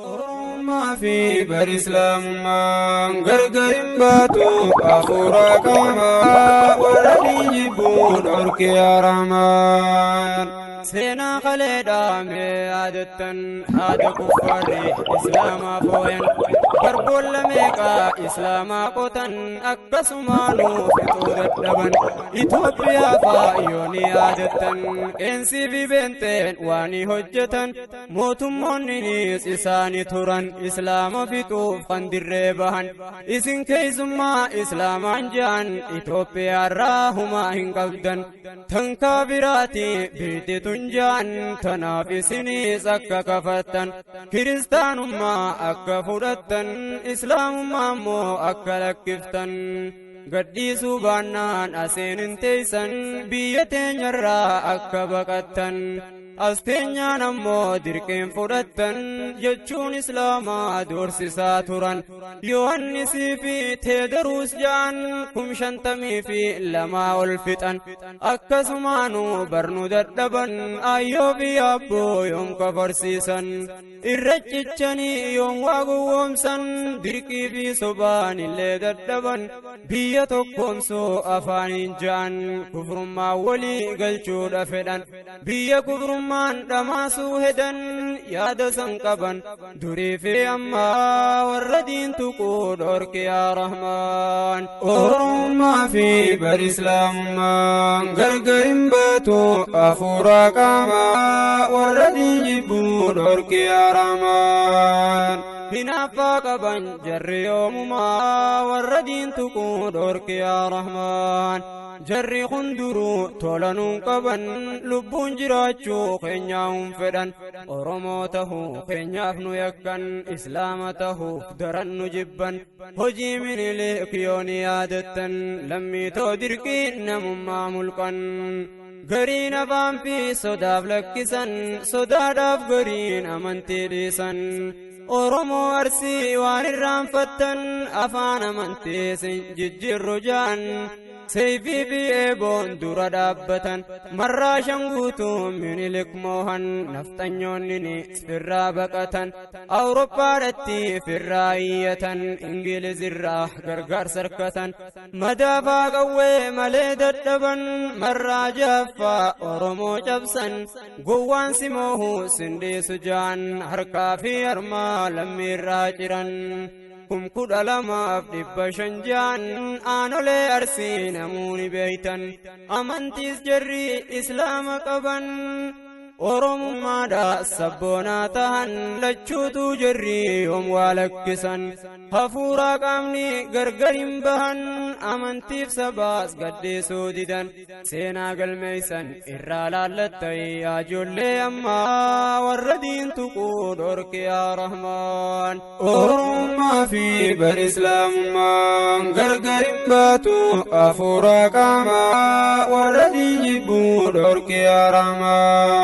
Oromummaa fi barislaamummaa gargarin baatu afuuraa qaamaa warra jibbuun dhorkee aramaan. Seenaa kalee dhaamee yaadattan haada kuffaarri islaamaa fooyan garboolla meeqaa islaamaa qotan akkasumaanuu fixuu dadhaban Itoophiyaa faayyoon yaadattan qeensii fi beenteen waan hojjetan mootummoonnis isaanii turan islaama fixuuf kan dirree bahan isin keessummaa islaamaan jaan Itoophiyaarraa humaa hin qabdan tan kaabiraati biititu jaan tanaaf isinis akka kafattan kiristaanummaa akka fudhattan islaamummaa immoo akka lakkiftan gadhiisuu baannaan aseenin teeysan biyya teenyarraa akka baqattan as teenyaan ammoo dirqeen fudhattan jechuun islaamaa doorsisaa turan Yohannisii fi Teedaruus jaan 52 ol fixan akkasumaanuu barnu dadhaban ayyoo fi abboo yoom kafarsiisan irra cichanii yoom waa gowwoomsan dirqii fi sobaan illee dadhaban biyya tokkoomsuu afaaniin jaan kufrummaa walii galchuudha fedhan biyya kufrummaan dhamaasuu hedan yaada san qaban durii fi ammaa warra diintuquu dhorke yaa rahmaan. Oromummaa fi barislaamummaa gargarin baatu afuuraa qaamaa warra jibbuu dhorke yaa rahmaan. Hinaaffaa qaban jarri yoomumaa warra diintuquu dhorke yaa rahmaan. Jarri hunduruu tolanuun qaban lubbuun jiraachuu keenyaa'uun fedhan Oromoo tahuu keenyaaf nu yakkan islaama tahuuf daran nu jibban hojii Minilik yoon yaadattan lammiitoo dirqii namummaa mulqan gariin afaan fi sodaaf lakkisan sodaadhaaf gariin amantii dhiisan Oromoo Arsii waan irraanfattan afaan amantii sin jijjiirru jaan Seeyfii fi eeboon dura dhaabbatan marraa shanguutuu Minilik moohan nafxanyoonni firraa baqatan Awurooppaadhatti firraa iyyatan Ingilizirraa gargaarsa harkatan madaafaa qawwee malee dadhaban marraa jaaffaa Oromoo cabsan gowwaan simoohuu sindeessu jaan harkaa fi harmaa lammiirraa ciran. 12,500 jaan aanolee Arsii namuuni beeytan amantiis jarri islaama qaban Oromummaadha sabboonaa tahan lachuutuu jarri yoom waa lakkisan hafuuraa qaamni gargarin bahan amantiif sabaas gaddeessuu didan seenaa galmeeysan irraa laallattay yaa ijoollee ammaa warra diintuquu dhorke yaa rahmaan. Oromummaa fi barislaamummaa gargarin baatu afuuraa qaamaa warra jibbuu dhorke yaa rahmaan.